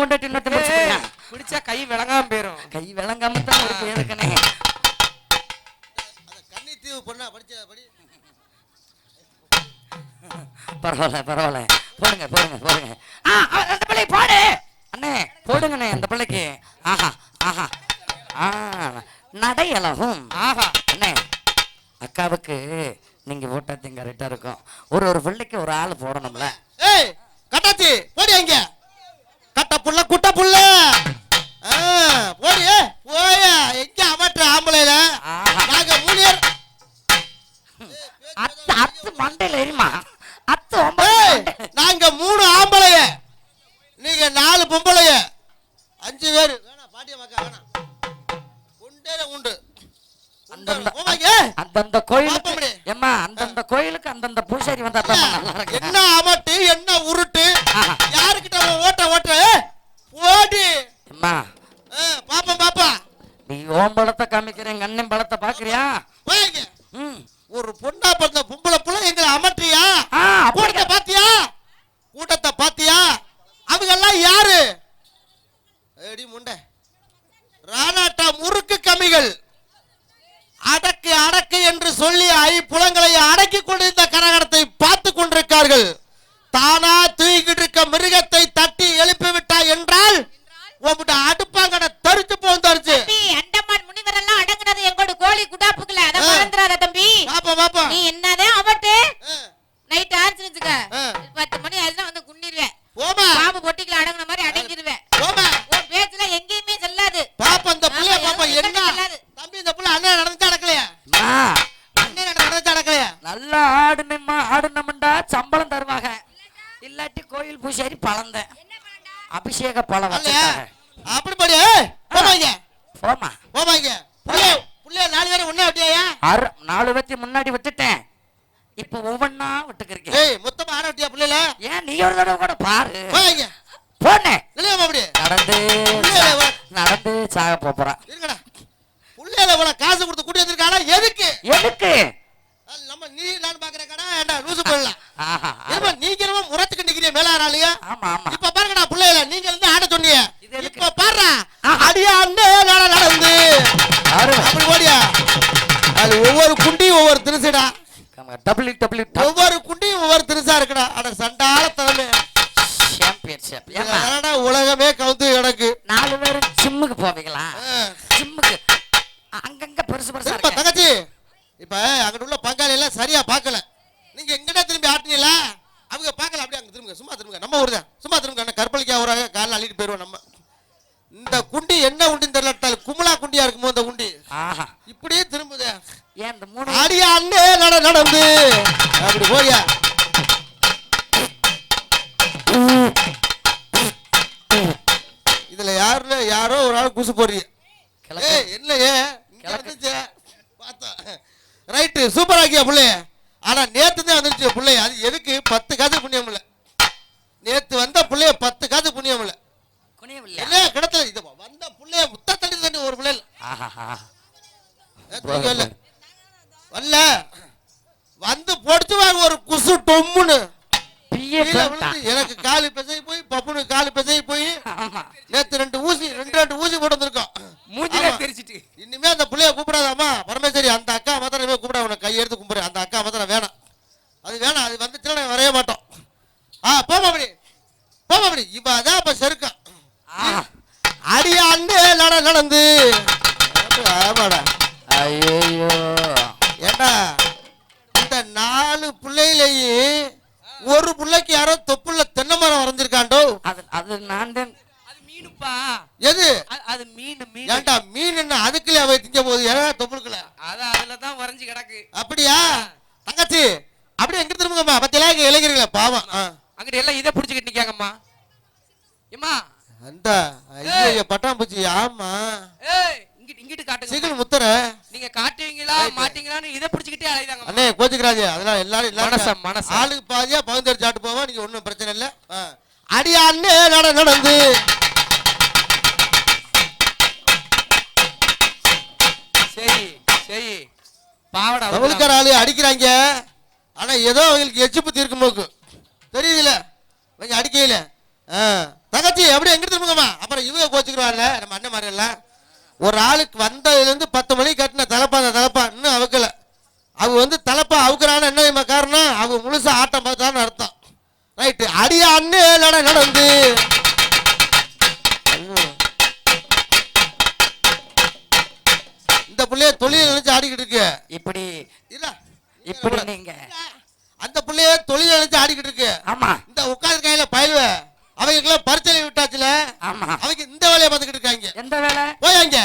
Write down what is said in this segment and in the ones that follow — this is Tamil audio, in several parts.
பிடிச்சா கை விளங்காம போயிரும். கை விளங்காம தான் இருக்கு. எதுக்குனே கன்னித்தீவு பொண்ணா படிச்ச படி. பரவாயில்ல பரவாயில்ல, போடுங்க போடுங்க போடுங்க. அந்த பிள்ளை போடு அண்ணே, போடுங்கண்ணே அந்த பிள்ளைக்கு. ஆஹா ஆஹா நடை அழகும். ஆஹா அண்ணே, அக்காவுக்கு நீங்க போட்டா கரெக்டா இருக்கும். ஒரு பிள்ளைக்கு ஒரு ஆள் போடணும்ல. ஏய் கட்டாச்சி போடி அங்க. கட்ட புள்ள குட்ட புள்ள போடி போய எங்க அவற்ற ஆம்பளைல நாங்க மூலியர் அத்து அத்து மண்டையில எரிமா அத்து. நாங்க 3 ஆம்பளைய, நீங்க 4 பொம்பளைய, 5 பேரு. வேணா பாட்டிய மக்கா வேணா உண்டே உண்டு. அந்தந்த கோயிலுக்கு ஏம்மா, அந்தந்த கோயிலுக்கு அந்தந்த பூசாரி வந்தா தான் நல்லா இருக்கு. என்ன அமட்டு என்ன உருட்டு யாருக்கிட்ட ஓட்ட போடி அம்மா. பாப்பா பாப்பா, நீ ஓம் பழத்தை காமிக்கிறேன், அண்ணன் பழத்தை பாக்குறியா? ஒரு பொண்ணா பிறந்த பொம்பளை புள்ள எங்களை அமற்றியா? கூட்டத்தை பாத்தியா? கூட்டத்தை பாத்தியா? அவங்க எல்லாம் யாரு? ஏடி முண்டை ராணாட்டா முறுக்கு கமிகள். அடக்கு அடக்கு என்று சொல்லி ஐப்புலங்களை அடக்கி கொண்டிருந்த கரகடத்தை பார்த்து கொண்டிருக்கார்கள். தானா தூக்கிட்டு இருக்க மிருகத்தை தட்டி எழுப்பி விட்டா என்றால் உங்கள்கிட்ட அடுப்பாங்கட தரிச்சு போகும். தரிச்சு அண்டமான் முனிவர் எல்லாம் அடங்குனது எங்களோட கோழி குடாப்புக்குள்ள. அத மறந்துறாத தம்பி. பாப்பா பாப்பா, நீ என்னதான் அவட்டு நைட் ஆச்சுச்சுக்க 10 மணி ஆச்சுனா வந்து குன்னிடுவேன். போமா பாம்பு பொட்டிக்குள்ள அடங்குன மாதிரி அடங்கிடுவேன். போமா, உன் பேச்சுல எங்கேயுமே செல்லாது. பாப்பா இந்த புள்ள பாப்பா என்ன தம்பி, இந்த புள்ள அண்ணன் நடந்துச்சு அடக்கலையா? அண்ணன் நடந்துச்சு அடக்கலையா? நல்லா ஆடுனம்மா, ஆடுனம்டா சம்பளம் தருவாங்க. இல்லாட்டி கோயில் பூசாரி பழந்த அபிஷேக பழம் வச்சிருக்காங்க. அப்படி படி போமாங்க. போமா போமாங்க. புள்ளைய 4 பேரை ஒண்ணே விட்டியா? 4 பேத்தி முன்னாடி விட்டுட்டேன், இப்ப ஒவ்வொன்னா விட்டுக்கிறீங்க. ஏய் மொத்தமா ஆட விட்டியா புள்ளைல? ஏன் நீ ஒரு தடவை கூட பாரு. போங்க போனே இல்லையா? அப்படி நடந்து சாக போறா. இருக்கடா புள்ளைல இவ்வளோ காசு கொடுத்து கூட்டி வந்திருக்கானா? எதுக்கு எதுக்கு? நம்ம நீ நான் பாக்குறேன் கடா ஏண்டா லூசு போடலாம். ஏமா நீங்க என்னமோ முறத்துக்கு நிக்கிறீங்க மேலாராலியா? ஆமா ஆமா. இப்ப பாருங்கடா புள்ளைல நீங்க இருந்து ஆட சொன்னீங்க. இப்ப பாருடா அடியா அண்ணே நடந்து அப்படி ஓடியா. அது ஒவ்வொரு குண்டியும் ஒவ்வொரு திருசுடா. ஒவ்வொரு குண்டியும் ஒவ்வொரு திருசா இருக்குடா. அட சண்டால தலைமை சாம்பியன்ஷிப் என்னடா உலகமே கவுந்து கிடக்கு. 4 பேரும் ஜிம்முக்கு போவீங்களா? ஜிம்முக்கு அங்கங்க பெருசு பெருசா இருக்கு. தங்கச்சி இப்ப அங்க உள்ள பங்காளி எல்லாம் சரியா பாக்கல. நீங்க எங்கடா திரும்பி ஆட்டினீங்களா? அவங்க பாக்கல. அப்படியே அங்க திரும்புங்க, சும்மா திரும்புங்க. நம்ம ஊர் தான், சும்மா திரும்புங்க. அண்ணா கற்பழிக்கா ஊராக காலில் அள்ளிட்டு போயிருவோம். நம்ம இந்த குண்டி என்ன குண்டின்னு தெரியல, கும்பலா குண்டியா இருக்குமோ இந்த குண்டி. இப்படியே திரும்புதே. ஏன் இந்த 3 அடியா அண்ணே நடந்து அப்படி போயா. இதுல யாரோ ஒரு ஆள் குசு போடுறீங்க. இல்லையே பார்த்தா ரைட்டு சூப்பர் ஆக்கியா பிள்ளைய. ஆனா நேத்து தான் வந்துருச்சு பிள்ளைய. அது எதுக்கு 10 காசு புண்ணியம் இல்ல. நேத்து வந்த பிள்ளைய 10 காசு புண்ணியம் இல்ல. இல்ல கிடத்துல இது வந்த பிள்ளைய முத்த தண்ணி தண்ணி ஒரு பிள்ளை வரல வந்து பொடிச்சுவாங்க ஒரு குசு டொம்முன்னு. எனக்கு காலு பிசை போய் பப்புனு காலு பிசை போய் நேத்து 2 ஊசி போட்டு வந்திருக்கோம். மூஞ்சில தெரிச்சிட்டு இனிமே அந்த புள்ளைய கூப்பிடாதாமா பரமேஸ்வரி. அந்த அக்கா மாத்திரம் கூப்பிட உனக்கு கை எடுத்து கும்பிடு. அந்த அக்கா மாத்திரம் வேணாம், அது வேணாம். அது வந்துச்சுன்னா வரைய மாட்டோம். போமாபடி போமாபடி. இப்ப அதான் இப்ப செருக்கம். அடியா அண்ணே நடந்து ஆமாடா. ஐயோ ஏண்டா இந்த 4 பிள்ளையிலேயே ஒரு பிள்ளைக்கு யாரோ தொப்புள்ள தென்னை மரம் வரைஞ்சிருக்காண்டோ. அது நான் தான். அது மீனுப்பா. எது அது மீன்? ஏண்டா மீன் என்ன அதுக்குள்ள அவை திங்க போகுது? ஏன்னா தொப்புளுக்குள்ள அதுல தான் வரைஞ்சு கிடக்கு. அப்படியா தங்கச்சி? அப்படியே எங்க திரும்புங்கம்மா. பத்தியா இளைஞர்களே பாவம் அங்கிட்ட எல்லாம் இதை புடிச்சுக்கிட்டு நிக்காங்கம்மா. ஏமா அந்த ஐயோ பட்டாம்பூச்சி. ஆமா இங்கிட்டு காட்டுங்க. சீக்கிரம் முத்தர நீங்க காட்டுவீங்களா மாட்டீங்களான்னு இதை புடிச்சுக்கிட்டே அலைதாங்க. அண்ணே கோச்சுக்கிறாஜே. அதெல்லாம் எல்லாரும் மனசு ஆளுக்கு பாதியா பகுந்தர் சாட்டு போவா. நீங்க ஒன்றும் பிரச்சனை இல்லை. அடியா அண்ணே நடந்து சரி சரி. பாவடா தமிழ்கார ஆளு அடிக்கிறாங்க. ஆனா ஏதோ அவங்களுக்கு எச்சிப்பு தீர்க்கும் போக்கு தெரியுதுல கொஞ்சம் அடிக்கையில தங்கச்சி எப்படி எங்க திரும்புங்கம்மா. அப்புறம் இவங்க கோச்சுக்குவாள்ல நம்ம அண்ணன் மாதிரி எல்லாம். ஒரு ஆளுக்கு வந்ததுல இருந்து 10 மணிக்கு கட்டின தலைப்பா இன்னும் அவுக்கல. அவங்க வந்து தலைப்பா அவுக்குறான்னு என்ன காரணம், அவங்க முழுசா ஆட்டம் பார்த்தான்னு அர்த்தம். ரைட்டு. அடியா அண்ணே நடந்து இந்த பிள்ளைய தொழில் நினைச்சு ஆடிக்கிட்டு இருக்கு. இப்படி இல்ல இப்படி நீங்க அந்த பிள்ளைய தொழில் நினைச்சு ஆடிக்கிட்டு இருக்கு. ஆமா இந்த உட்காந்து கையில பயிலுவ அவங்க பரிச்சனை விட்டாச்சுல. ஆமா அவங்க இந்த வேலையை பார்த்துக்கிட்டு இருக்காங்க. எந்த வேலை போயாங்க.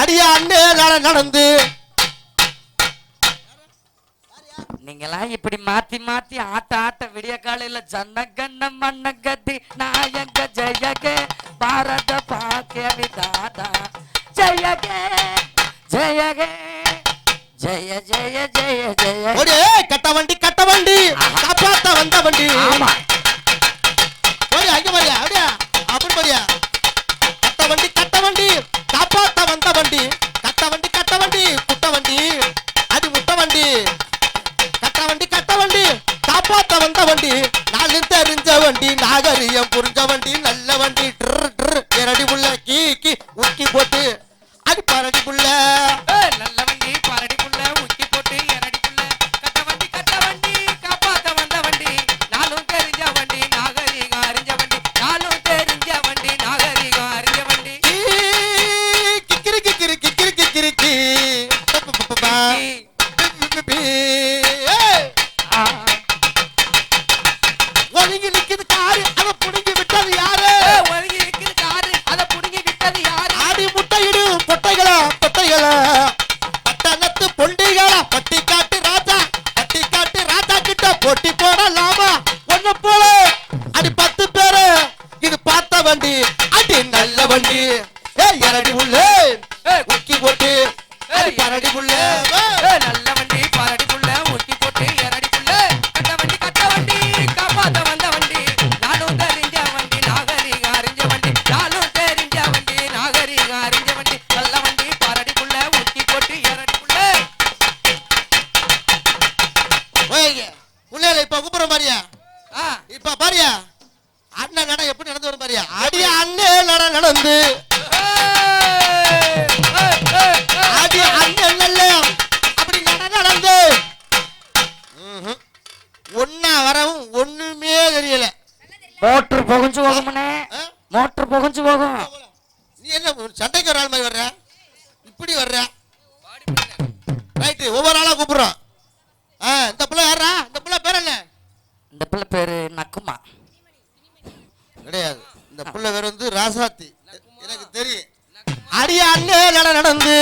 அடியா அண்ணே நடந்து நீங்களாம் இப்படி மாத்தி மாத்தி ஆட்ட விடிய காலையில ஜன்னகண்ண மண்ணகதி நாயக ஜெயக பாரத பாக்கிய விதாதா ஜெயக ஜெயக ஜெய ஜெய ஜெய ஜெய ஒரே கட்ட வண்டி காப்பாத்த வந்த வண்டி. ஆமா ஓடி அங்க பாரியா அப்படியா அப்படி பாரியா. கட்ட வண்டி காப்பாத்த வந்த வண்டி. கட்ட வண்டி குட்ட வண்டி அது முட்ட வண்டி. கட்ட வண்டி காப்பாத்த வந்த வண்டி. நாலு தெரிஞ்ச வண்டி நாகரியம் புரிஞ்ச வண்டி நல்ல வண்டி. இரடி புள்ள கீ உக்கி போட்டு அடி பரடி புள்ள. நல்ல வண்டி பாரடி புள்ள உக்கி போட்டு எரடி புள்ள. கட்ட வண்டி காப்பாத்த வந்த வண்டி. நாளும் தெரிஞ்ச வண்டி நாகரிகம் அறிஞ்ச வண்டி. நாளும் தெரிஞ்ச வண்டி நாகரிகம் அறிஞ்ச வண்டி. கிக்கிரி ஒதுங்கி நிக்குது காரு அதை புடுங்கி விட்டது யாரு. ஒதுங்கி நிக்குது காரு அதை புடுங்கி விட்டது யாரு. ஆடி முட்டையிடு பொட்டைகளா பட்டணத்து பொண்டிகளா. பட்டி காட்டு ராஜா கிட்ட போட்டி போடலாமா. ஒண்ணு போல அடி 10 பேரு இது பார்த்த வண்டி அடி நல்ல வண்டி. இரடி உள்ள உக்கி போட்டு அடி பரடி புள்ள. நல்ல வண்டி பாரடி புள்ள உக்கி போட்டு எரடி புள்ள. கட்ட வண்டி காப்பாத்த வந்த வண்டி. நானும் தெரிஞ்ச வண்டி நாகரிகம் அறிஞ்ச வண்டி. நானும் தெரிஞ்ச வண்டி நாகரிகம் அறிஞ்ச வண்டி. நல்ல வண்டி பாரடி புள்ள உக்கி போட்டு எரடி புள்ள. புள்ளையில இப்ப கூப்பிடுற மாதிரியா. இப்ப பாரியா அண்ணன் நட எப்படி நடந்து வரும் பாரியா. அடியா அண்ணே நடந்து அடி அண்ணன் நல்ல அப்படி நடந்து ஒன்னா வரவும் ஒண்ணுமே தெரியல. மோட்டர் புகஞ்சு போகும்னே. மோட்டர் புகஞ்சு போகும். நீ என்ன சண்டைக்கு ஒரு ஆள் மாதிரி வர்ற இப்படி வர்ற. ரைட்டு ஒவ்வொரு ஆளா கூப்பிடுறோம். இந்த பிள்ளை யாரா. இந்த பிள்ளை பேர் என்ன. இந்த பிள்ளை பேரு நக்குமா கிடையாது. இந்த பிள்ளை பேர் வந்து ராசாத்தி. எனக்கு தெரியும். அடியா அண்ணே நடந்து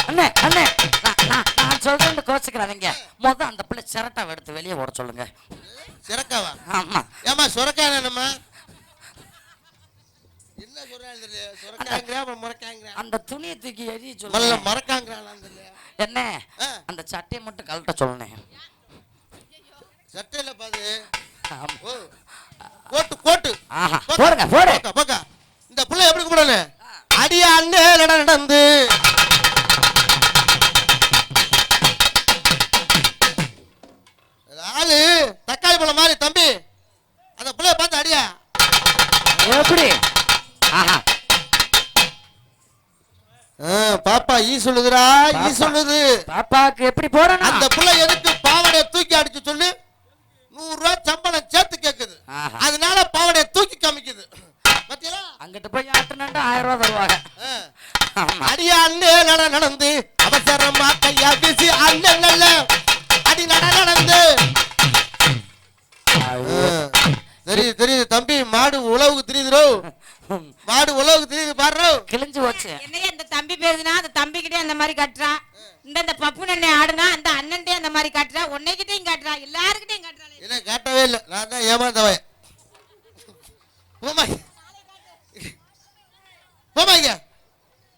அண்ணே அண்ணே நான் சொல்றேன் கோச்சுக்கிறாதீங்க. அந்த பிள்ளை சிரட்டாவை எடுத்து வெளியே ஓட சொல்லுங்க. சிறக்காவா. ஆமா ஏமா சுரக்கா என்னம்மா என்ன சொல்றாங்க. அந்த துணியை தூக்கி எரிய முதல்ல சொல்லுங்க. மறக்காங்கிறான். என்ன அந்த சட்டையை மட்டும் கழட்ட சொல்லுனேன். சட்டையில பாது ஆமா. கோட்டு ஆஹா போடுங்க போடு. பக்கா இந்த புள்ள எப்படி கூப்பிடல. அடியா அண்ணே நடந்து ஆளு தக்காளி பழம் மாதிரி தம்பி. அந்த புள்ளைய பார்த்து அடியா எப்படி. ஆஹா பாப்பா ஈ சொல்லுதுடா ஈ சொல்லுது. பாப்பாக்கு எப்படி போறேன். அந்த புள்ள எதுக்கு பாவடைய தூக்கி அடிச்சு சொல்லு. 100 ரூபாய் சம்பளம் சேர்த்து கேக்குது. அதனால பாவடைய தூக்கி காமிக்குது. பாத்தீங்களா. அங்கிட்டு போய் ஆட்டுனா 1000 ரூபாய் தருவாங்க. அடியா அண்ணே நடந்து அவசரமா கையா வீசி அண்ணன் நல்ல அடி நடந்து. தெரியுது தம்பி. மாடு உழவுக்கு தெரியுதுரோ. மாடு உழவுக்கு தெரியுது பாரு. கிழிஞ்சு போச்சு. என்னைய அந்த தம்பி பேசுனா அந்த தம்பிக்கிட்டே அந்த மாதிரி காட்டுறா. இந்த பப்பு நன்னை ஆடுனா அந்த அண்ணன்ட்டே அந்த மாதிரி காட்டுறா. உன்னைக்கிட்டையும் காட்டுறா. எல்லாருக்கிட்டையும் காட்டுறா. என்ன காட்டவே இல்லை. நான் தான் ஏமாந்தவன். போமாங்க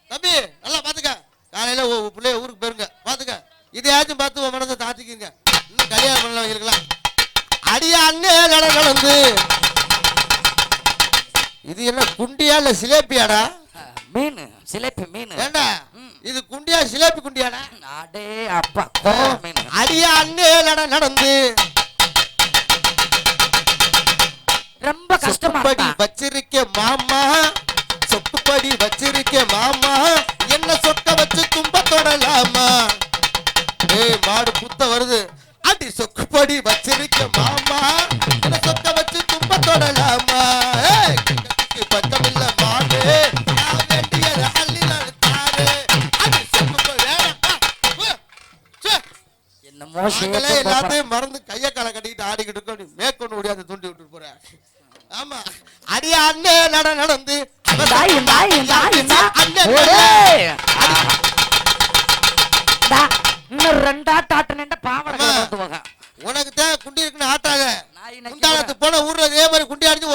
தம்பி. நல்லா பாத்துக்க. காலையில பிள்ளைய ஊருக்கு போயிருங்க. பாத்துக்க. இதையாச்சும் பார்த்து உன் மனதை தாத்திக்குங்க. இன்னும் கல்யாணம் பண்ணலாம் இருக்கலாம். அடியா அண்ணே நடந்து இது என்ன குண்டியா இல்ல சிலேப்பியாடா. மீன் சிலேபி மீன். ஏண்டா இது குண்டியா சிலேபி குண்டியாடா. அடே அப்பா கோவம் மீன். அடியா அண்ணே நடந்து ரொம்ப கஷ்டமா சொக்குப்படி இருக்கா? வச்சிருக்க மாமா, சொக்குப்படி வச்சிருக்க மாமா, என்ன சொக்க வச்சு தும்ப தொடலாமா? ஏய் மாடு புத்த வருது. அடி சொக்குப்படி வச்சிருக்க மாமா, என்ன சொக்க வச்சு தும்ப தொடலாமா? ஏய் பக்கமில்ல மாடு, நான் வேண்டியது அள்ளி நடத்தாரு. அடி சொக்குப்படி என்னமோ நாங்களே எல்லாத்தையும் மறந்து கைய காலை கட்டிக்கிட்டு ஆடிக்கிட்டு இருக்கோம். நீ மேற்கொண்டு ஓடியாந்து தூண்டி விட்டு போற. ஆமா அடியா அண்ணே நடந்து இன்னும் ரெண்டா டாட்டு பாவனை உனக்கு தான் குண்டி இருக்குன்னு ஆட்டாங்க. குண்டாலத்து போன ஊர்ல இதே மாதிரி குண்டி அடிச்சு